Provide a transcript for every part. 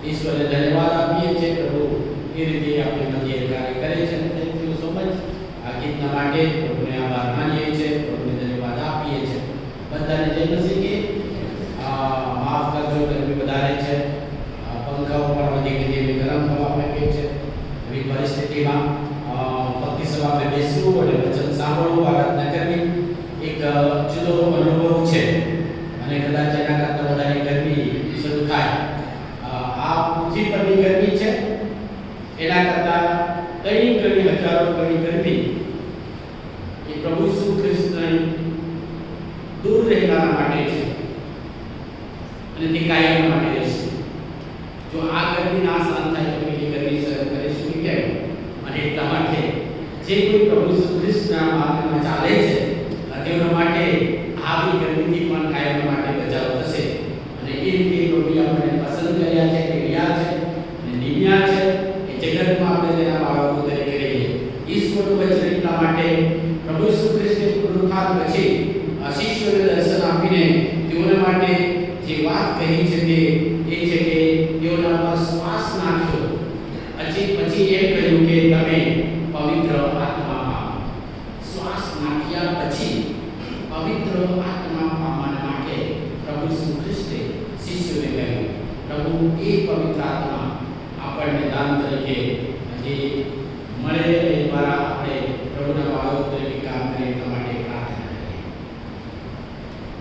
ઈશ્વરને ધન્યવાદ આપીએ છીએ પ્રભુ એ રીતે આપણી મધ્યે કાર્ય કરે છે. થેન્ક યુ સો મચ આ ગીતના માટે પ્રભુને આભાર માનીએ છીએ, પ્રભુને ધન્યવાદ આપીએ છીએ. બધાને જય મસીહ કે માફ કરજો ગરમી વધારે છે, પંખાઓ પણ વધી ગઈ ગરમ હવા ફેંકે છે. એવી પરિસ્થિતિમાં ભક્તિ સભામાં બેસવું અને વચન સાંભળવું, આરાધના કરવી એક જુદો અનુભવ છે. અને કદાચ એના કરતાં વધારે ગરમી શરૂ થાય, આ પૃથ્વી પરની ગરમી છે એના કરતાં કઈ ઘણી હજારો ગણી ગરમી એ પ્રભુ ઈસુ ખ્રિસ્તની દૂર રહેનારા માટે છે અને તે કાયમ માટે રહેશે. જો આ ગરમી ના સહન થાય તો બીજી ગરમી સહન કરીશું કેમ? અને એટલા માટે જે કોઈ પ્રભુ ઈસુ ખ્રિસ્તના માર્ગમાં ચાલે છે તેઓના માટે આવી ગરમીથી પણ કાયમ માટે બચાવ થશે. અને એ રીતે પ્રભુએ આપણને પસંદ કર્યા છે, રહ્યા છે અને નિમ્યા છે એ જગતમાં આપણે તેના બાળકો તરીકે રહીએ. ઈશ્વરનું વચન એટલા માટે પ્રભુ ઈસુ ખ્રિસ્તે પુનરુત્થાન પછી શિષ્યોને દર્શન આપીને તેઓના માટે જે વાત કહી છે તે એ છે કે તેઓના પર શ્વાસ નાખ્યો. પછી એમ કહ્યું કે તમે પવિત્ર આત્મા પામો. શ્વાસ નાખ્યા પછી પવિત્ર આત્મા પામવા માટે પ્રભુ ઈસુ ખ્રિસ્તે શિષ્યોને કહ્યું. પ્રભુ એ પવિત્ર આત્મા આપણને દાન તરીકે જે મળે એ દ્વારા આપણે પ્રભુના બાળકો તરીકે કામ કરીએ એટલા માટે પ્રાર્થના કરીએ.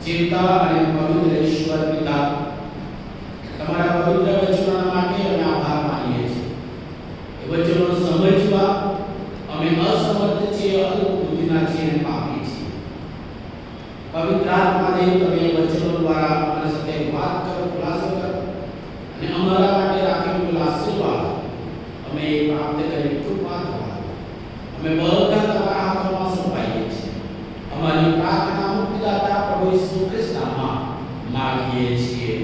ચિંતા અને પવિત્ર ઈશ્વર પિતા, તમારા પવિત્ર વચનોના માટે અમે આભાર માનીએ છીએ. એ વચનો સમજવા અમે અસમર્થ છીએ, અલ્પ બુદ્ધિના છીએ અને પાપી છીએ. પવિત્ર આત્મા દેવ તમે વચનો દ્વારા અમારી સાથે વાત કરો, ખુલાસો કરો અને અમારા માટે રાખેલું આશીર્વાદ અમે પ્રાપ્ત કરી કૃપા કરો. અમે બધા તમારા હાથોમાં સોંપાઈએ છીએ. અમારી પ્રાર્થના મુક્તિદાતા પ્રભુ ઈસુ ખ્રિસ્તના નામમાં માંગીએ છીએ.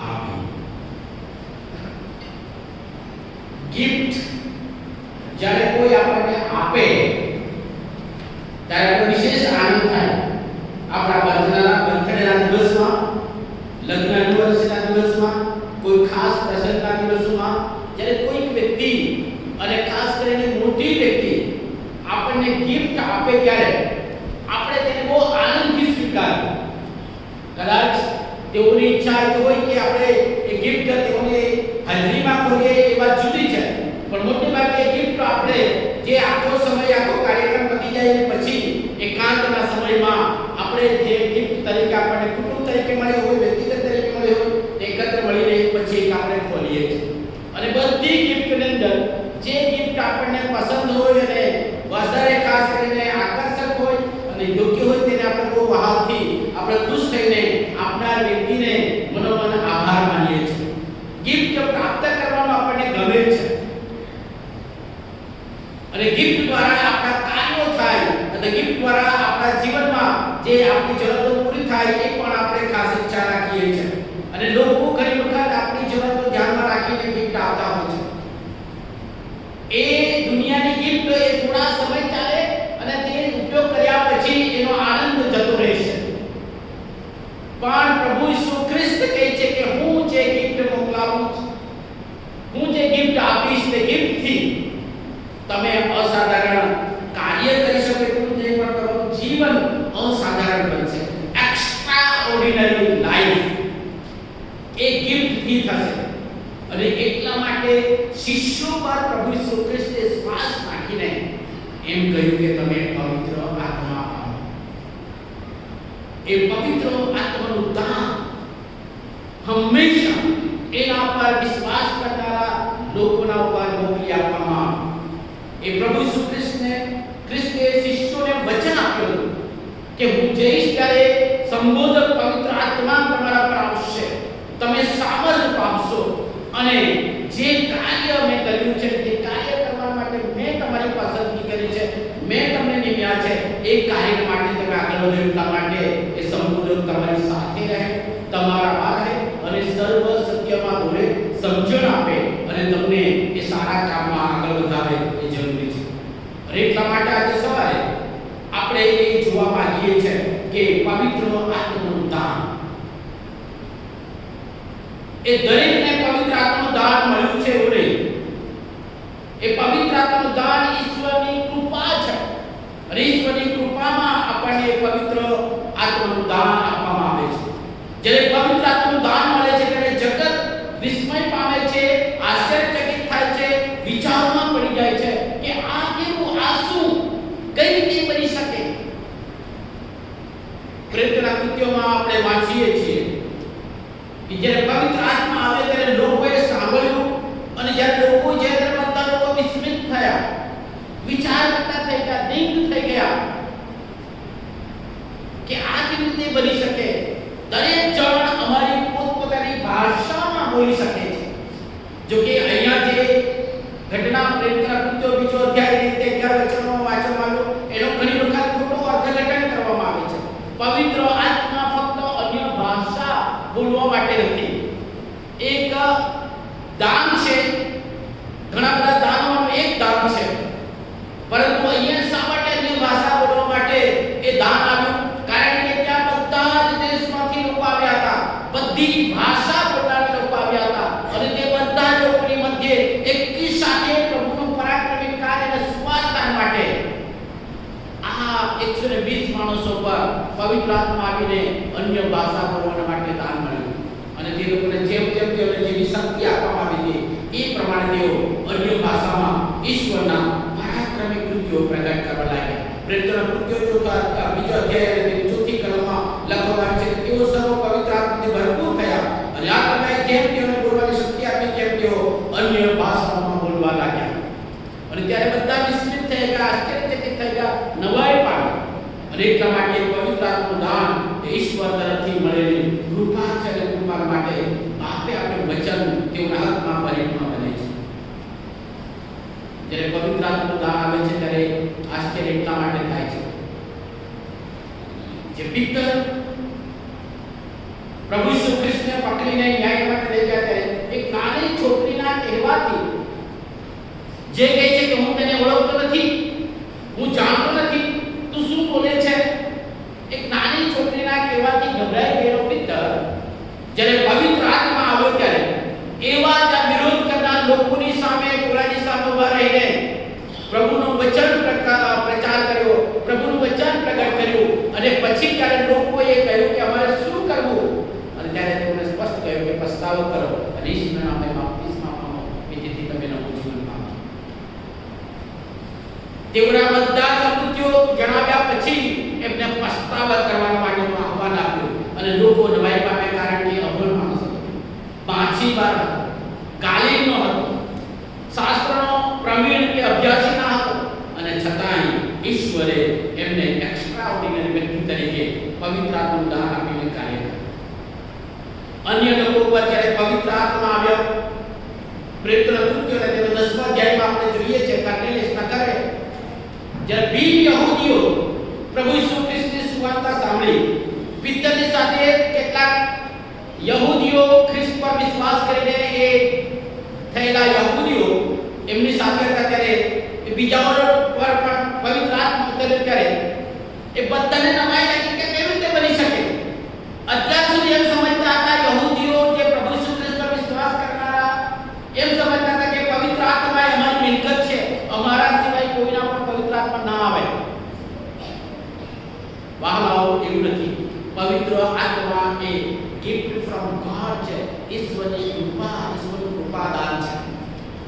આમીન. ગિફ્ટ જ્યારે કોઈ આપણને આપે ત્યારે વિશેષ આનંદ થાય. આપણા બર્થડેના દિવસમાં, લગ્ન એનિવર્સરીના દિવસમાં, કોઈ ખાસ પ્રસંગના દિવસોમાં જ્યારે કોઈ વ્યક્તિ અને ખાસ કરીને મોટી વ્યક્તિ આપણને ગિફ્ટ આપે ત્યારે આપણે તેને બહુ આનંદથી સ્વીકારીએ. કદાચ તેઓની ઈચ્છા હોય કે આપણે એ ગિફ્ટ તેઓને હાજરીમાં કરીએ એ વાત જુદી છે, પણ મોટે ભાગે ગિફ્ટ આપણે જે આખો સમય આખો કાર્યક્રમ પતી જાય પછી એકાંતના સમયમાં આપણે જે ગિફ્ટ તરીકે આપણને કુટુંબ તરીકે મળ્યો હોય, વ્યક્તિગત તરીકે મળ્યો હોય, એકત્ર મળીને પછી આપણે ખોલીએ છીએ. અને બધી ગિફ્ટની અંદર જે ગિફ્ટ આપણને પસંદ હોય અને વધારે ખાસ કરીને આકર્ષક હોય અને યોગ્ય હોય તેને આપણે બહુ વહાલથી આપણે ખુશ થઈને આપનાર વ્યક્તિને મનોમન આભાર માનીએ છીએ. ગિફ્ટ પ્રાપ્ત કરવાનું આપણને ગમે છે અને ગિફ્ટ દ્વારા આપણા કાર્યો થાય અને ગિફ્ટ દ્વારા આપણા જીવનમાં જે આપણી જરૂરતો પૂરી થાય એ પણ આપણે ખાસ ઈચ્છા રાખીએ છીએ. અને લોકો ઘણી વખત આપણી જરૂરતો ધ્યાનમાં રાખીને ગિફ્ટ આપતા હોય છે. એ દુનિયાની ગિફ્ટ એ થોડા સમય ચાલે અને તે ઉપયોગ કર્યા પછી એનો આનંદ જતો રહેશે. પણ પ્રભુ ઈસુ ખ્રિસ્ત કહે છે કે હું જે ગિફ્ટ મોકલાવું છું, હું જે ગિફ્ટ આપીશ તે ગિફ્ટથી તમે અસાધારણ કાર્ય કરી શકો એટલું નહીં પણ તમારું જીવન અસાધારણ બનશે. એક્સ્ટ્રા ઓર્ડિનરી લાઈફ એ ગિફ્ટથી થશે. અને એટલા માટે શિષ્યો પર પ્રભુ ઈસુ ખ્રિસ્તે શ્વાસ નાખીને એમ કહ્યું કે તમે પવિત્ર આત્મા પામો. એ પવિત્ર આત્માનું દાન હંમેશા એના પર વિશ્વાસ કરનારા લોકોના ઉપર મોકલી આપવામાં આવે. એ પ્રભુ ઈસુ ખ્રિસ્તે શિષ્યોને વચન આપ્યું કે હું જઈશ ત્યારે સંબોધક પવિત્ર આત્મા તમારા પર આવશે, તમે સામર્થ્ય પામશો અને જે કાર્ય મેં કર્યું છે તે કાર્ય કરવા માટે મેં તમારી પસંદગી કરી છે, મેં તમને નિમ્યા છે, એ કાર્ય માટે તમે આગળ વધો. એટલા માટે એ સંબોધક તમારી સાથે રહે, તમારામાં રહે અને સર્વ સત્યમાં દોરે, સમજણ આપે અને તમને એ સારા કામમાં આગળ વધારે એ જરૂરી છે. અને એટલા માટે આજે સવારે આપણે એ જોવા માંગીએ છીએ કે પવિત્ર આત્માનું દાન એ દરેકને પવિત્ર પવિત્ર આત્માનું દાન મળ્યું છે એવું નહીં. એ પવિત્ર આત્માનું દાન ઈશ્વરની કૃપા છે. અને ઈશ્વરની કૃપામાં આપણને પવિત્ર આત્માનું દાન આપવામાં આવે છે. જ્યારે પવિત્ર આત્માનું દાન મળે છે ત્યારે જગત વિસ્મય પામે છે, આશ્ચર્યચકિત થાય છે, વિચારોમાં પડી જાય છે કે આ કેવું, આ શું, કઈ રીતે બની શકે. પ્રેરિતોના કૃત્યોમાં આપણે વાંચીએ છીએ કે જ્યારે પવિત્ર આત્મા આવે ત્યારે લોકોએ સાંભળ્યું અને જ્યારે લોકો બધા લોકો વિસ્મિત થયા, વિચાર કરતા થઈ ગયા, દિંગ થઈ ગયા કે આ કેવી રીતે બની શકે. દરેક જણ અમારી પોતપોતાની ભાષામાં બોલી શકે છે. જો કે અહીંયા જે ઘટના પ્રેરિતોના કૃત્યો બીજો અધ્યાય રીતે 11 વચનોમાં વાંચવામાં આવ્યો એનો ઘણી વખત ખોટો અર્થઘટન કરવામાં આવે છે. પવિત્ર આત્મા ફક્ત અન્ય ભાષા બોલવા માટે નથી, એક દાન છે. ઘણા બધા દાનોનું એક દાન છે, પરંતુ અહીંયા શા માટે અન્ય ભાષા બોલવા માટે એ દાન આવ્યું? કારણ કે ત્યાં બધા જ દેશમાંથી લોકો આવ્યા હતા, બધી ભાષા બોલનારા લોકો આવ્યા હતા અને તે બધા લોકોની મધ્યે એકી સાથે પ્રભુનું પરાક્રમી કાર્યને સુવાર્તા માટે આ 120 માણસો પર પવિત્ર આત્મા આવીને અન્ય ભાષા બોલવા માટે દાન મળ્યું. અને તે લોકોને જેમ જેમ તેઓને જેવી શક્તિ આપવામાં આવી હતી એ પ્રમાણે તેઓ અન્ય ભાષામાં ઈશ્વરના પરાક્રમી કૃત્યો પ્રગટ કરવા લાગ્યા. પ્રેરિતોના કૃત્યો બીજો અધ્યાય અને તેની ચોથી કલમમાં લખવામાં આવે છે કે તેઓ સર્વ પવિત્ર આત્માથી ભરપૂર થયા અને આત્માએ જેમ તેઓને બોલવાની શક્તિ આપી તેમ તેઓ અન્ય ભાષાઓમાં બોલવા લાગ્યા. અને ત્યારે બધા વિસ્મિત થઈ ગયા, આશ્ચર્યચકિત થઈ ગયા, નવાઈ પામી. અને એટલા માટે પવિત્ર આત્માનું દાન એ ઈશ્વર તરફથી મળેલી કૃપા છે અને કૃપા માટે આપે આપેલું વચન તેઓના હાથમાં પરિપૂર્ણ બને છે. જ્યારે પવિત્ર આત્માનું દાન આવે છે ત્યારે આશ્ચર્ય એટલા માટે થાય છે જે પિત્તર પ્રભુ ઈસુ ખ્રિસ્તને પકડીને ન્યાય માટે લઈ ગયા ત્યારે એક નાની છોકરીના કહેવાથી જે કહે છે કે હું તને ઓળખતો નથી, હું જાણતો નથી, તું શું બોલે છે, એક નાની છોકરીના કહેવાથી ગભરાઈ ગયેલો પિત્તર જ્યારે પવિત્ર આત્મા આવ્યો ત્યારે એવા જ વિરોધ કરનાર લોકોની સામે, કોળાની સામે ઉભા રહીને પ્રભુનું વચન પ્રચાર કર્યો, પ્રભુનું વચન પ્રગટ કર્યું. અને પછી જ્યારે લોકોએ કહ્યું કે અમારે શું કરવું, અને ત્યારે તેઓને સ્પષ્ટ કહ્યું કે પસ્તાવો કરો અને ઈશ્વરના નામે બપતિસ્મા પામો કે જેથી તમે નવું જીવન પામો. તેઓના બધા કૃત્યો જણાવ્યા પછી એમને પસ્તાવા કરવા માટેનું આહ્વાન આપ્યું અને લોકો નવાઈ પામે. કારણ કે અભણ માણસ હતો, માછીમાર હતો, ગાલિબ ન હતો, શાસ્ત્રનો પ્રવીણ કે અભ્યાસી ન હતો, અને છતાંય ઈશ્વરે એમને એક્સ્ટ્રાઓર્ડિનરી વ્યક્તિ તરીકે પવિત્ર આત્માનું દાન આપીને કાર્ય કર્યું. અન્ય લોકો પર જ્યારે પવિત્ર આત્મા આવ્યો, પ્રેરિતોના કૃત્યો અને તેના 10મા અધ્યાયમાં આપણે જોઈએ છે કર્નેલિયસના ઘરે જ્યારે બિન યહૂદીઓ પ્રભુ ઈસુ ખ્રિસ્તની સુવાર્તા સાંભળી, પિત્તરની સાથે કેટલાક યહૂદીઓ ખ્રિસ્ત પર વિશ્વાસ કરીને એ થયેલા યહૂદીઓ એમની સાથે હતા ત્યારે એ બીજાઓ પર પણ પવિત્ર આત્મા ઉતર્યો ત્યારે એ બધાને નવાઈ લાગી કે કેવી રીતે બની શકે. અત્યાર સુધી એમ સમજતા હતા યહૂદીઓ જે પ્રભુ ઈસુ ખ્રિસ્ત પર વિશ્વાસ કરનારા એમ સમજતા હતા કે પવિત્ર આત્મા એ અમારી મિલકત છે, અમારા સિવાય કોઈના પર પવિત્ર આત્મા ના આવે. વહાલાઓ એવું નથી. પવિત્ર આત્મા એ gift from God છે, ઈશ્વરની કૃપા, ઈશ્વરનું કૃપાદાન છે.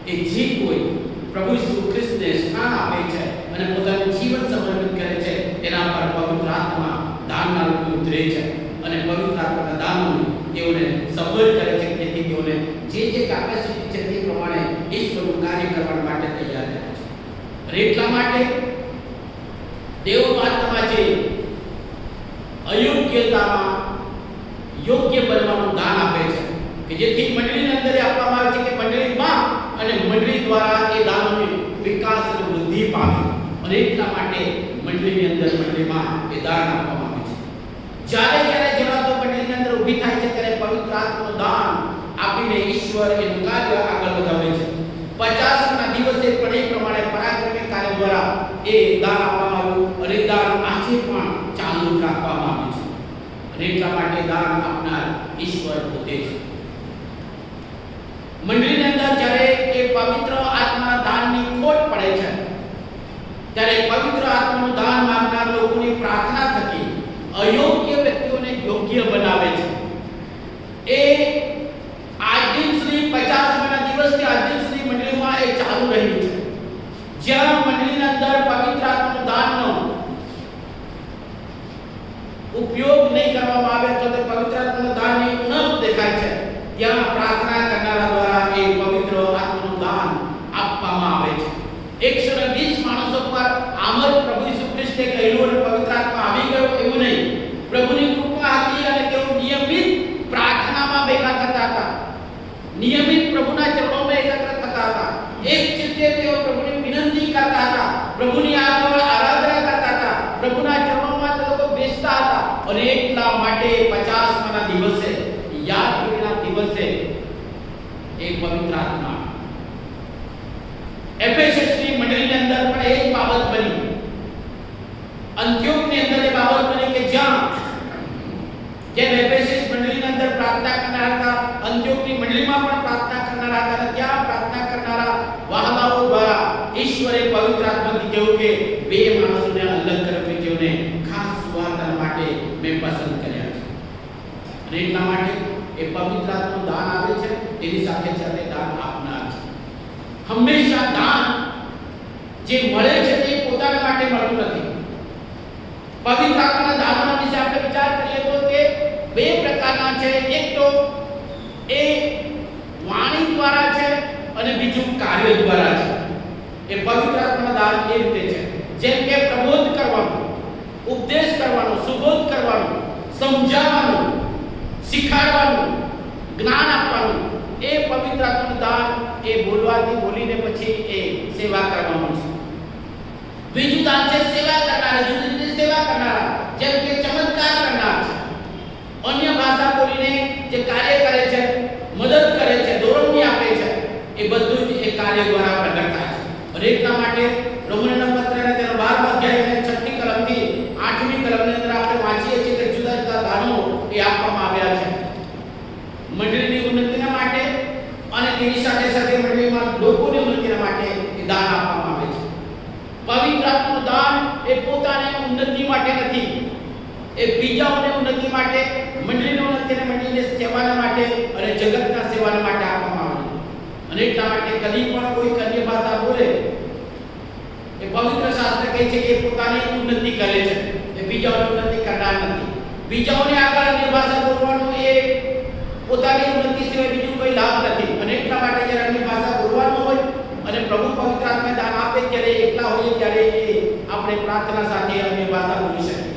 એ જે કોઈ પ્રભુ ઈસુ ખ્રિસ્તને સ્થાન આપે છે અને પોતાનું જીવન સમર્પિત કરે છે તેના પર પવિત્ર આત્મા દાનના રૂપે ઉતરે છે અને પવિત્ર આત્માના દાનોને તેઓને સફળ કરે છે જેથી તેઓને જે કેપેસિટી છે તે પ્રમાણે ઈશ્વરનું કાર્ય કરવા માટે તૈયાર કરે છે. અને એટલા માટે દેવનો આત્મા જે અયોગ્યતામાં યોગ્ય બનવાનું દાન આપે છે કે જેથી મંડળીની અંદર આપવામાં આવે છે કે મંડળીમાં અને મંડળી દ્વારા એ દાનોની વિકાસ અને વૃદ્ધિ પામે. અને એટલા માટે મંડળીની અંદર, મંડળીમાં એ દાન આપવામાં આવે છે. જ્યારે જણાતો મંડળીની અંદર ઊભી થાય છે ત્યારે પવિત્ર આત્માનું દાન આપીને ઈશ્વર એનું કાર્ય આગળ વધારે છે. 50ના દિવસે પણ એ પ્રમાણે પરાક્રમી કાર્ય દ્વારા એ દાન આપવામાં આવ્યું અને દાન આજે પણ ચાલુ રાખવામાં આવે છે. અને એટલા માટે દાન આપનાર ઈશ્વર પોતે છે. મંડળીની અંદર જ્યારે એ પવિત્ર આત્મા દાનની ખોટ પડે છે ત્યારે પવિત્ર આત્માનું દાન માંગનાર લોકોની પ્રાર્થના થકી અયોગ્ય વ્યક્તિઓને યોગ્ય બનાવે છે. એ આજ દિન સુધી 50માના દિવસથી આજ દિન સુધી મંડળીમાં એ ચાલુ રહ્યું છે. જ્યાં મંડળીની અંદર પવિત્ર આત્માનું દાનનો ઉપયોગ નહીં કરવામાં આવે તો તે પવિત્ર આત્માનું દાનની ઉણપ દેખાય છે. ત્યાં પ્રાર્થના કરનારા દ્વારા એ પવિત્ર આત્માનું દાન આપવામાં આવે છે. 120 માણસો પર આમ જ પ્રભુ ઈસુ ખ્રિસ્તે કહ્યું અને પવિત્ર આત્મા આવી ગયો એવું નહીં. પ્રભુની કૃપા હતી અને તેઓ નિયમિત પ્રાર્થનામાં ભેગા થતા હતા, નિયમિત પ્રભુના ચરણોમાં એકત્ર થતા હતા, એક ચિત્તે તેઓ પ્રભુની વિનંતી કરતા હતા, પ્રભુની આગળ આરાધના કરતા હતા, પ્રભુના ચરણોમાં તે લોકો બેસતા હતા. અને એટલા માટે 50માના દિવસે યાદના દિવસે એ પવિત્ર આત્મા એફેસસની મંડળીની અંદર પણ એ જ બાબત બની. અંત્યોકની અંદર એ બાબત બની કે જ્યાં જેમ એફેસસ મંડળીની અંદર પ્રાર્થના કરનારા હતા, અંત્યોકની મંડળીમાં પણ પ્રાર્થના કરનારા હતા. અને ત્યાં પ્રાર્થના કરનારા વહાલાઓ દ્વારા ઈશ્વરે પવિત્ર આત્માથી કહ્યું કે બે માણસોને અલગ કરવી, જેઓને ખાસ સુવાર્તા માટે મેં પસંદ કર્યા છે. અને એટલા માટે એ પવિત્ર આત્માનું દાન આવે છે, તેની સાથે સાથે દાન આપનાર છે. હંમેશા દાન જે મળે છે તે પોતાના માટે મળતું નથી. પવિત્ર આત્માના દાનના વિશે આપણે વિચાર કરીએ તો તે બે પ્રકારના છે. એક તો એ વાણી દ્વારા છે અને બીજું કાર્ય દ્વારા છે. એ પવિત્ર આત્માના દાન એ રીતે છે જેમ કે પ્રબોધ કરવાનું, ઉપદેશ કરવાનો, સુબોધ કરવાનો, સમજાવવાનું, શીખવાડવાનું, જ્ઞાન આપવાનું, એ પવિત્ર આત્માનું દાન એ બોલવાથી બોલીને પછી એ સેવા કરવાનું છે. બીજું દાન છે સેવા કરનારા, જુદી જુદી સેવા કરનારા, જેમ કે ચમત્કાર કરનાર છે, અન્ય ભાષા બોલીને જે કાર્ય કરે છે, મદદ કરે છે, દોરવણી આપે છે, એ બધું જ એ કાર્ય દ્વારા પ્રગટ થાય છે. અને એટલા માટે રોમનના પત્રના તેના 12મા અધ્યાયની 6મી કલમથી 8મી કલમની અંદર આપણે વાંચીએ છીએ કે જુદા જુદા દાનો એ આપવામાં આવ્યા છે મંડળીની ઉન્નતિના માટે અને તેની સાથે સાથે મંડળીમાં લોકોની ઉન્નતિના માટે એ દાન આપવામાં આવે છે. પવિત્ર આત્માનું દાન એ પોતાની ઉન્નતિ માટે નથી, એ બીજાઓને ઉન્નતિ માટે, મંડળીની ઉન્નતિ અને મંડળીની સેવાના માટે અને જગતના સેવાના માટે આપવામાં આવે છે. અને એટલા માટે કદી પણ કોઈ અન્ય ભાષા બોલે એ પવિત્ર શાસ્ત્ર કહે છે કે પોતાની ઉન્નતિ કરે છે, એ બીજાઓની ઉન્નતિ કરનાર નથી. બીજાઓને આગળ અન્ય ભાષા બોલવાનું એ પોતાની ઉન્નતિ સિવાય બીજું કોઈ લાભ નથી. અને એટલા માટે જ્યારે અન્ય ભાષા બોલવાનું હોય અને પ્રભુ પવિત્ર આત્મા દાન આપે ત્યારે એકલા હોઈએ ત્યારે એ આપણે પ્રાર્થના સાથે અન્ય ભાષા બોલી શકીએ.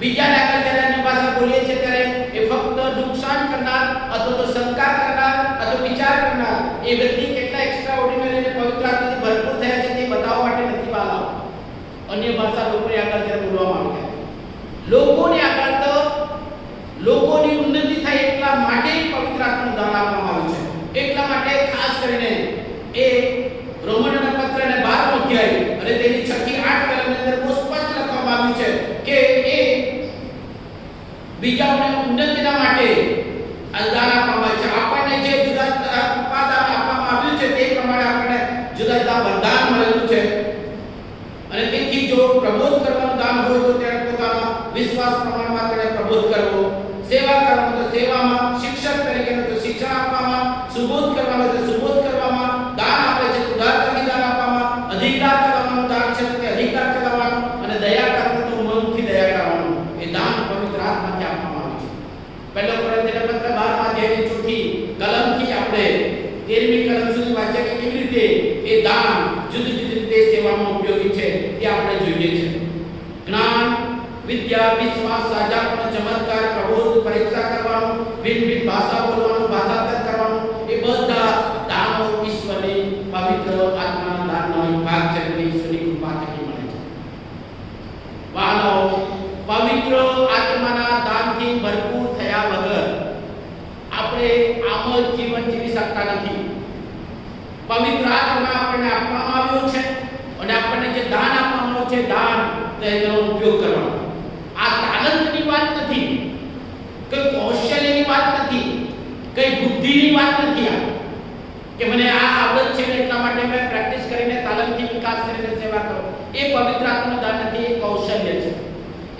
બીજાને આગળ જ્યારે અન્ય ભાષા બોલીએ છીએ ત્યારે એ ફક્ત નુકસાન કરનાર અથવા તો શંકા કરનાર અથવા વિચાર કરનાર એ વ્યક્તિ કેટલા એક્સ્ટ્રાઓર્ડિનરી અને પવિત્ર આત્માથી ભરપૂર થયા છે તે બતાવવા માટે નથી વાલાઓ. અન્ય ભાષા લોકોને આગળ જ્યારે બોલવામાં આવે લોકોને આગળ તો લોકોની ઉન્નતિ થાય એટલા માટે પવિત્ર આત્માનું દાન આપવામાં આવ્યું છે. એટલા માટે ખાસ કરીને એ રોમનના પત્રને 12મો અધ્યાય અને તેની 6 થી 8 કલમની અંદર બહુ સ્પષ્ટ લખવામાં આવ્યું છે કે એ બીજાઓને ઉન્નતિના માટે દાન આપવામાં આવે છે. આપણને જે જુદા ઉપાદાન આપવામાં આવ્યું છે તે પ્રમાણે આપણને જુદા જુદા વરદાન મળેલું છે. અને તેથી જો પ્રબોધ કરવાનું દાન હોય તો ત્યારે પોતાના વિશ્વાસ પ્રમાણમાં તેને પ્રબોધ કરવો, સેવા કરવાનું તો સેવામાં, શિક્ષક તરીકે તો શિક્ષણ આપવામાં, સુબોધ કરવાનું તો સુબોધ કરવામાં, દાન આપે છે તો ઉદારતાથી દાન આપવામાં, અધિકાર ચલાવવાનું દાન છે તો અધિકાર ચલાવવાનું, અને દયા કરવાનું તો મનથી દયા કરવાનું. એ દાન પવિત્ર આત્માથી આપવામાં આવે છે. પહેલો કોરિન્થીના પત્ર 12મા અધ્યાયની 4મી કલમથી આપણે 13મી કલમ સુધી વાંચ્યા કે કેવી રીતે એ દાન જુદી જુદી રીતે સેવામાં ઉપયોગી છે તે આપણે જોઈએ છે. જ્ઞાન, વિદ્યા, વિશ્વાસ, સાજાપણ, ચમત્કાર, પ્રબોધ, પરીક્ષા કરવાનું, ભિન્ન ભાષા બોલવાનું, ભાષાંતર કરવાનું, એ બધા દાનો ઈશ્વરની પવિત્ર આત્માના દાનનો એક ભાગ છે અને ઈશ્વરની કૃપા થકી મળે છે. વાલો, પવિત્ર આત્માના દાનથી ભરપૂર થયા વગર આપણે આમ જ જીવન જીવી શકતા નથી. પવિત્ર આત્મા આપણને આપવામાં આવ્યો છે અને આપણને જે દાન આપવામાં આવ્યું છે દાન તેનો ઉપયોગ કરવાનો. આ તાલંતની વાત નથી, કઈ કૌશલ્યની વાત નથી, કઈ બુદ્ધિની વાત નથી. આ કે મને આ આવડત છે એટલા માટે મેં પ્રેક્ટિસ કરીને તાલીમથી વિકાસ કરીને સેવા કરું. એ પવિત્ર આત્માનું દાન નથી, એ કૌશલ્ય છે.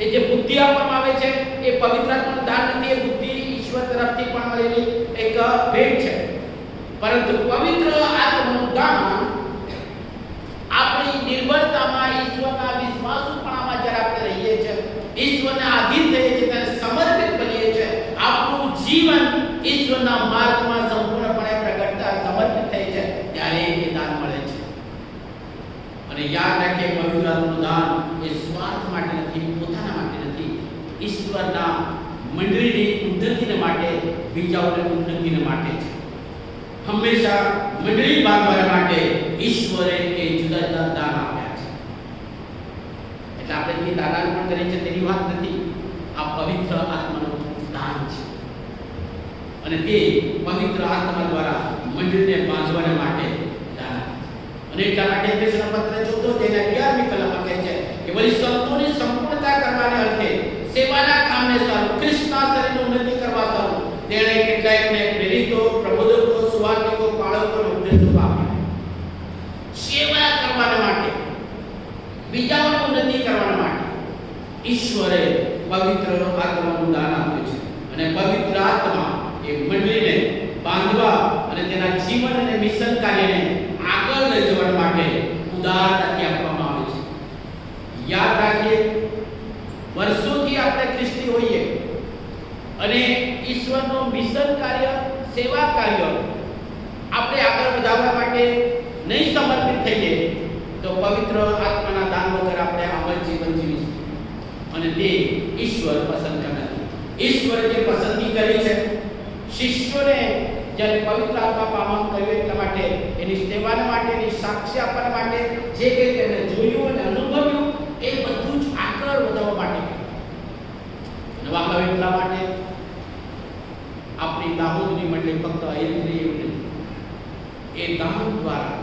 એ જે બુદ્ધિ આપવામાં આવે છે એ પવિત્ર આત્માનું દાન નથી, એ બુદ્ધિ ઈશ્વર તરફથી પણ મળેલી એક ભેટ છે. પરંતુ પવિત્ર આત્માનું દાન આપણી નિર્બળતામાં ઈશ્વરના વિશ્વાસુપણામાં જ્યારે આપણે રહીએ છીએ, ઈશ્વરના આધીન થઈએ છીએ, ત્યારે સમર્પિત બનીએ છીએ, આપણું જીવન ઈશ્વરના માર્ગમાં સંપૂર્ણપણે સમર્પિત થઈ છે, ત્યારે એ દાન મળે છે. અને યાદ રાખીએ, પવિત્ર આત્માનું દાન એ સ્વાર્થ માટે નથી, પોતાના માટે નથી, ઈશ્વરના મંડળીની ઉન્નતિને માટે, બીજાઓની ઉન્નતિને માટે છે. હંમેશા મંડળી બાંધવા માટે ઈશ્વરે એ જુદા જુદા દાન આપ્યા છે. એટલે આપણે જે દાન પણ કરીએ છીએ તેની વાત નથી, આ પવિત્ર આત્માનું દાન છે. અને તે પવિત્ર આત્મા દ્વારા મંડળીને બાંધવા માટે દાન. અને એટલા માટે એફેસના પત્ર 14 તેના 11મી કલમમાં કહે છે કે વળી સંતોની સંપૂર્ણતા કરવાને અર્થે સેવાના કામને સારું, ખ્રિસ્તના શરીરની ઉન્નતિ કરવા સારું તેણે કેટલાકને પ્રેરિતો, પ્રબોધકો, સુવાર્તિકો, પાળકો અને ઉપદેશકો આપ્યા. સેવા કરવા માટે, બીજાઓની ઉન્નતિ કરવા માટે ઈશ્વરે પવિત્ર આત્માનું દાન આપ્યું છે. અને પવિત્ર આત્મા એ મંડળીને બાંધવા અને તેના જીવન અને મિશન કાર્યને આગળ લઈ જવા માટે ઉદારતાથી આપવામાં આવે છે. યાદ રાખીએ, વર્ષોથી આપણે ખ્રિસ્તી હોઈએ અને ઈશ્વરનું મિશન કાર્ય, સેવા કાર્ય આપણે આગળ વધારવા માટે નહીં સમર્પિત થઈએ તો પવિત્ર આત્માના દાન વગર આપણે અમર જીવન જીવીશું. અને તે ઈશ્વર પસંદ નથી. ઈશ્વરે જે પસંદગી કરી છે શિષ્યોને જ્યારે પવિત્ર આત્મા પામન કર્યું એટલા માટે, એની સેવાના માટે, એની સાક્ષી આપવા માટે, જે કંઈ તેમણે જોયું અને અનુભવ્યું એ બધું જ આગળ વધારવા માટે. નવા હવે એટલા માટે આપણી દાહોદની મંડળી ફક્ત અહીં એ દાન દ્વારા,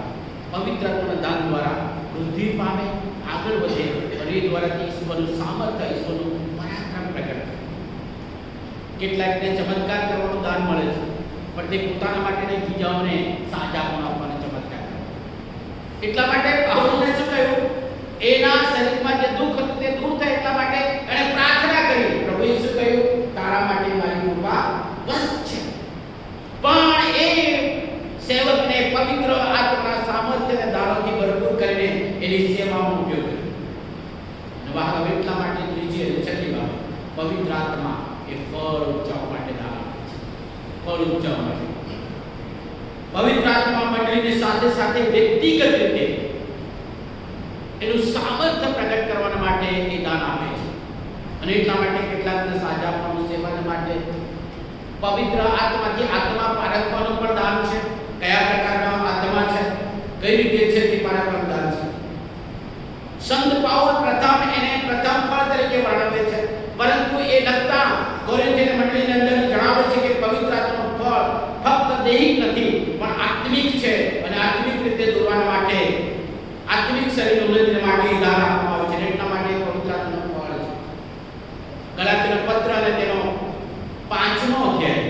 પવિત્ર આત્માના દાન દ્વારા વૃદ્ધિ પામે, આગળ વધે અને એ દ્વારાથી ઈશ્વરનું સામર્થ્ય, ઈશ્વરનું પરાક્રમ પ્રગટ થાય. કેટલાકને ચમત્કાર કરવાનું દાન મળે છે, પણ તે પોતાના માટે નહીં, બીજાઓને સાજા પણ આપવાનો ચમત્કાર કરે. એટલા માટે પાઉલને શું કહ્યું? એના શરીરમાં જે દુઃખ હતું તે દૂર થાય એટલા માટે એણે પ્રાર્થના કરી. પ્રભુએ શું કહ્યું? તારા માટે મારી કૃપા બસ છે. પણ એ સેવકને પવિત્ર આત્માના સામર્થ્ય અને દાનોથી ભરપૂર કરીને એની સેવામાં ઉપયોગ કર્યો. નવા હવે એટલા માટે ત્રીજી અને છઠ્ઠી વાત, પવિત્ર આત્મા એ ફળ ઉપજાવવા માટે દાન આપે છે. ફળ ઉપજાવવા માટે પવિત્ર આત્મા મંડળીની સાથે સાથે વ્યક્તિગત રીતે એનું સામર્થ્ય પ્રગટ કરવા માટે એ દાન આપે છે. અને એટલા માટે કેટલાકને સાજાપણું, સેવાને માટે પવિત્ર આત્માથી આત્મા પારખવાનું પણ દાન છે. કયા પ્રકારનો આત્મા છે, કઈ રીતે છે તે પારખવાનું દાન છે. સંત પાઉલ પ્રથમ એને પ્રથમ ફળ તરીકે વર્ણવે છે, પરંતુ એ લખતા કોરિન્થીય મંડળીની અંદર જણાવે છે કે પવિત્ર આત્માનું ફળ ફક્ત દૈહિક નથી પણ આત્મિક છે. અને આત્મિક રીતે દોરવા માટે, આત્મિક શરીર ઉન્નતિ માટે દાન આપવામાં આવે છે. એટલા માટે પવિત્ર આત્માનું ફળ છે. ગલાતીનો પત્ર અને તેનો 5મો અધ્યાય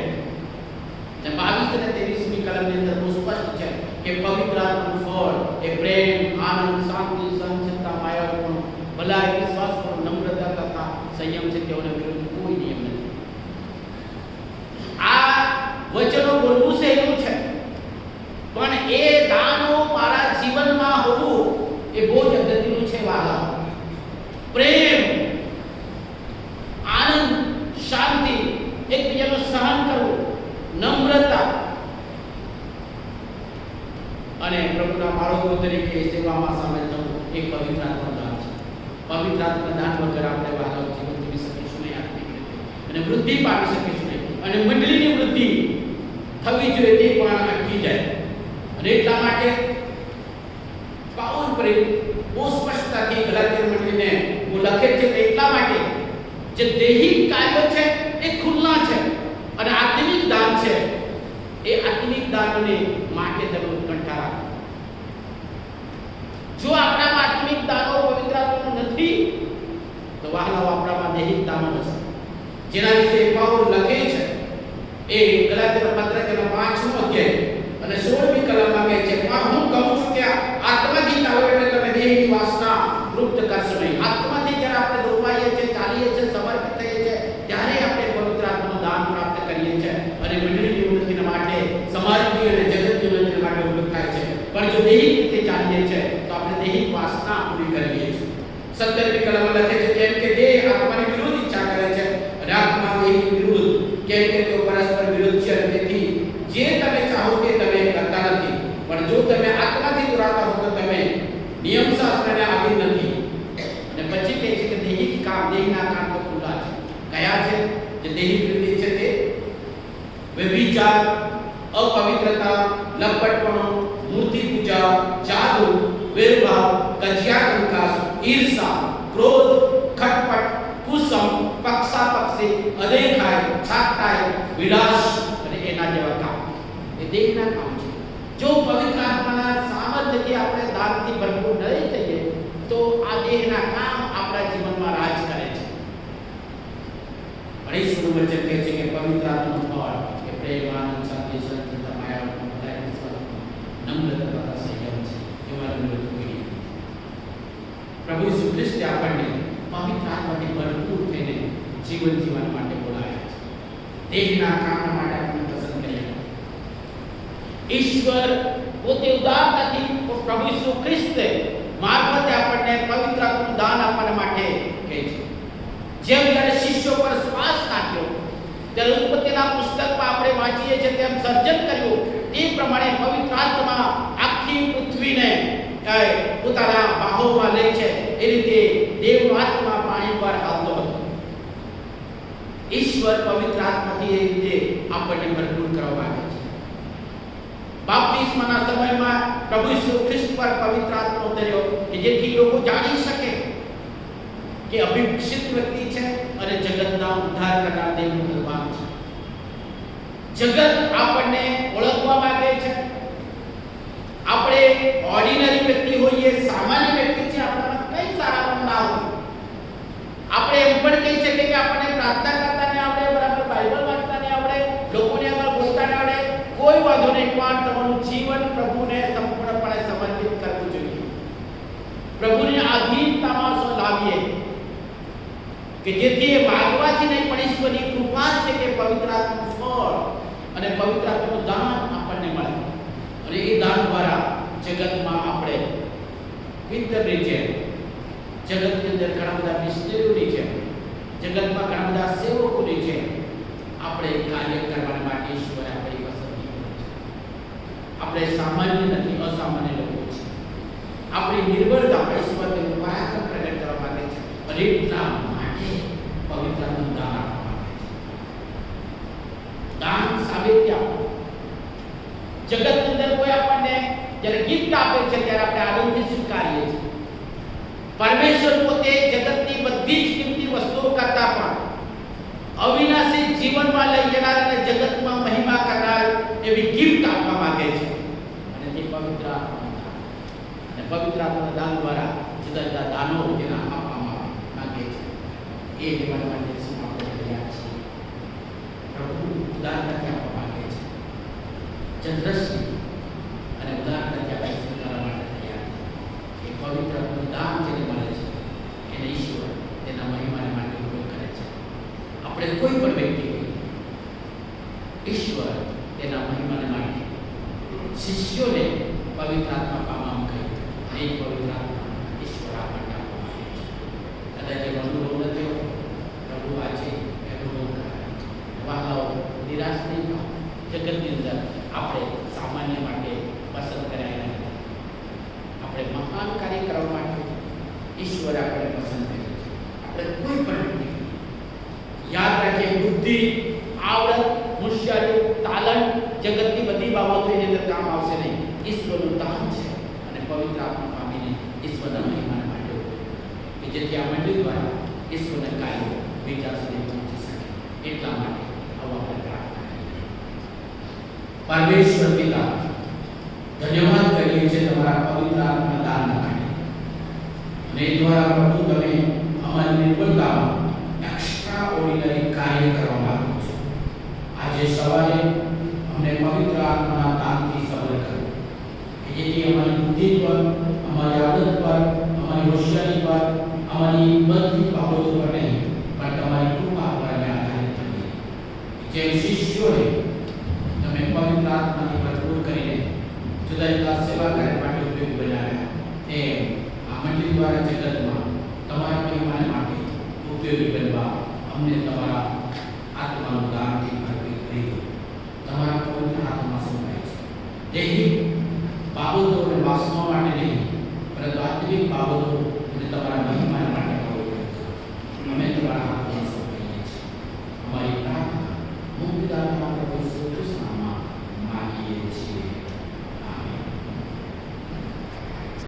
અને 22 અને 23મી કલમની અંદર બહુ સ્પષ્ટ છે કે પવિત્ર આત્માનું ફળ એ પ્રેમ, આનંદ, શાંતિ, સહનશીલતા, માયા, ભલાઈ, વિશ્વાસ, નમ્રતા તથા સંયમ છે. તેઓને વિરુદ્ધ કોઈ નિયમ નથી. આ વચનો બોલવું સહેલું છે, પણ એ દાનો મારા જીવનમાં હોવું એ બહુ જ અગત્યનું છે. વાલા, પ્રેમ, આનંદ, શાંતિ, એકબીજાનું સહન કરવું, નમ્રતા અને પ્રભુના બાળકો તરીકે સેવામાં સામેલ થવું એ પવિત્ર આત્માનું દાન છે. પવિત્ર આત્માના દાન વગર આપણે વાલા જીવન જીવી શકીશું નહીં, આત્મિક રીતે, અને વૃદ્ધિ પામી શકીશું નહીં. અને મંડળીની વૃદ્ધિ થવી જોઈએ તે પણ અટકી જાય. અને એટલા માટે પાઉલ પ્રેરિત બહુ સ્પષ્ટતાથી ગલાતીય મંડળીને લખે છે કે એટલા માટે જે દૈહિક કાર્યો છે એ ખુલ્લા છે અને આત્મિક દાન છે એ આત્મિક દાનને માટે તમે ઉત્કંઠા રાખો. જો આપણામાં આત્મિક દાનો પવિત્ર આત્માનું નથી તો વહાલાઓ આપણામાં દૈહિક દાનો હશે. જેના વિશે પાઉલ લખે છે એ ગલાતીય પત્ર તેનો 5મો અધ્યાય અને 16મી કલમ દૈહિક રીતે ચાલીએ છીએ તો આપણે દૈહિક વાસના પૂરી કરીએ છીએ. 17મી કલમમાં લખે છે કેમ કે દેહ આત્માની વિરુદ્ધ ઈચ્છા કરે છે અને આત્મા દેહની વિરુદ્ધ, કેમ કે તેઓ પરસ્પર વિરુદ્ધ છે. તેથી જે તમે ચાહો તે તમે કરતા નથી, પણ જો તમે આત્માથી દોરાતા હો તો તમે નિયમશાસ્ત્રને આધીન નથી. અને પછી કહે છે કે દૈહિક કામ, દેહના કામ તો ખુલ્લા છે. કયા છે જે દૈહિક રીતે છે તે? વ્યભિચાર, અપવિત્રતા, લંપટપણું, મૂર્તિ પૂજા, જાદુ, વેરભાવ, કજિયા કંકાસ, ઈર્ષા, ક્રોધ, ખટપટ, કુસમ, પક્ષાપક્ષી, અદેખાય, છાટાય, વિલાસ અને એના જેવા કામ. એ દેહના કામ છે. જો પવિત્ર આત્માના સામર્થ્યથી આપણે દાનથી ભરપૂર નહીં થઈએ તો આ દેહના કામ આપણા જીવનમાં રાજ કરે છે. અને ઈશ્વરનું વચન કહે છે કે પવિત્ર આત્માનું ફળ કે પ્રેમ, આનંદ, શાંતિ, સહનશીલતા, માયા, દયા, વિશ્વાસ, નમ્રતા તથા સંયમ છે. એવા ગુણ પ્રભુ ઈસુ ખ્રિસ્તે આપણને પવિત્ર આત્માથી ભરપૂર થઈને જીવન જીવવા માટે બોલાવ્યા છે. દેહના કામ માટે આપણને પસંદ કર્યા. ઈશ્વર પોતે ઉદારતાથી પ્રભુ ઈસુ ખ્રિસ્તે મારફતે આપણને પવિત્ર આત્માનું દાન આપવા માટે કહે છે. જેમ જ્યારે શિષ્યો પર શ્વાસ નાખ્યો ત્યારે ઉત્પત્તિના પુસ્તકમાં આપણે વાંચીએ છીએ તેમ સર્જન કર્યું તે પ્રમાણે પવિત્ર આત્મા આખી પૃથ્વીને પોતાના બાહોમાં લે છે. એ રીતે દેવનો આત્મા પાણી પર હાલતો હતો. ઈશ્વર પવિત્ર આત્માથી એ રીતે આપણને ભરપૂર કરવા માંગે છે. બાપ્તિસ્માના સમયમાં પ્રભુ ઈસુ ખ્રિસ્ત પર પવિત્ર આત્મા ઉતર્યો કે જેથી લોકો જાણી શકે કે અભિષિક્ત વ્યક્તિ છે અને જગતના ઉદ્ધાર કરનાર દેવનો ભગવાન છે. જગત આપણને ઓળખવા માંગે છે. આપણે ઓર્ડિનરી વ્યક્તિ હોઈએ, સામાન્ય વ્યક્તિ છે, આપણામાં કઈ સારા પણ ના હોય. આપણે એમ પણ કહી શકીએ કે આપણને પ્રાર્થના કરતા ને આવડે, બરાબર બાઇબલ વાંચતા ને આવડે, લોકોને આગળ બોલતા ને આવડે, કોઈ વાંધો નહીં, પણ તમારું જીવન પ્રભુને સંપૂર્ણપણે સમર્પિત કરવું જોઈએ. પ્રભુની આધીનતામાં લાવીએ કે જેથી એ માગવાથી નહીં પણ ઈશ્વરની કૃપા છે કે પવિત્ર આત્માનું ફળ અને પવિત્ર આત્માનું દાન આપણને મળે. અને એ દાન દ્વારા જગતમાં આપણે પિત્તરની જેમ, જગતની અંદર ઘણા બધા મિશનરીઓની જેમ, જગતમાં ઘણા બધા સેવકોની જેમ આપણે કાર્ય કરવા માટે ઈશ્વરે આપણી પસંદગી કરી છે. આપણે સામાન્ય નથી, અસામાન્ય લોકો છે. આપણી નિર્બળતા ઈશ્વર તેનું પરાક્રમ પ્રગટ કરવા માંગે છે. અને એટલા માટે પવિત્રતાનું દાન આપવા માંગે છે. દાન સાબિતી આપો. જગતની અંદર કોઈ આપણને જ્યારે ગિફ્ટ આપે છે ત્યારે આપણે આનંદથી સ્વીકારીએ છીએ. પરમેશ્વર પોતે જગતની બધી જ કિંમતી વસ્તુઓ કરતા પણ અવિનાશી જીવનમાં લઈ જનાર અને જગતમાં મહિમા કરનાર એવી ગિફ્ટ આપવા માંગે છે. અને તે પવિત્ર આત્માનું દાન. અને પવિત્ર આત્માના દાન દ્વારા જુદા જુદા દાનો તેના આપવામાં માંગે છે. એ લેવા માટે શું આપણે તૈયાર છીએ? પ્રભુ ઉદારતાથી આપવા માંગે છે. ચંદ્રશ્રી અને ઉદારતાથી આપણે સ્વીકારવા માટે તૈયાર છે. એ પવિત્ર દાન જેને મળે છે એને ઈશ્વર તેના મહિમાને માટે ઉપયોગ કરે છે. આપણે કોઈ પણ વ્યક્તિ હોય, ઈશ્વર તેના મહિમાને માટે શિષ્યોને પવિત્ર આત્મા પામવા કહ્યું. અને એ પવિત્ર આત્મા ઈશ્વર આપણને આપવા માંગે છે. કદાચ એ અનુભવ નથી હોતો, પ્રભુ આજે અનુભવ કરાવે છે. વાલાઓ નિરાશ નહીં થાઓ. જગતની અંદર આપણે સામાન્ય માટે પસંદ કરાયેલા નથી. આપણે મહાન કાર્ય કરવા માટે ઈશ્વર આપણે પસંદ કર્યું છે. આપણે કોઈ પણ વ્યક્તિ યાદ રાખીએ, બુદ્ધિ, આવડત, હોશિયારી, તાલન્ટ, જગતની બધી બાબતો એની અંદર કામ આવશે નહીં. ઈશ્વરનું દાન છે અને પવિત્ર આત્મા પામીને ઈશ્વરના મહિમા માટે કે જેથી આ મંડળી દ્વારા ઈશ્વરના કાર્યો બીજા સુધી પહોંચી શકે. એટલા માટે આવું આપણે પ્રાર્થના કરીએ. પરમેશ્વર પિતા, ધન્યવાદ કરીએ છીએ તમારા પવિત્ર આત્મા દાન માટે. અને એ દ્વારા પ્રભુ તમે અમારી નિર્બળતામાં એક્સ્ટ્રા ઓર્ડિનરી કાર્ય કરવા માંગો છો. આજે સવારે અમને પવિત્ર આત્માના દાનથી સબળ કરો કે જેથી અમારી બુદ્ધિ પર, અમારી આવડત પર, અમારી હોશિયારી પર, અમારી બધી બાબતો પર નહીં પણ તમારી કૃપા પર અમે આધારિત થઈએ. જેમ શિષ્યોએ તમે પવિત્ર આત્માથી ભરપૂર કરીને જુદા જુદા સેવા કાર્ય માટે ઉપયોગી બનાવ્યા એમ આ મંડળી દ્વારા જગતમાં તમારા પરિવાર માટે ઉપયોગી બનવા અમને તમારા આત્માનું દાનથી અર્પિત કરી દો. તમારા પવિત્ર હાથમાં સોંપાય છે. તે બાબતો અને વાસનાઓ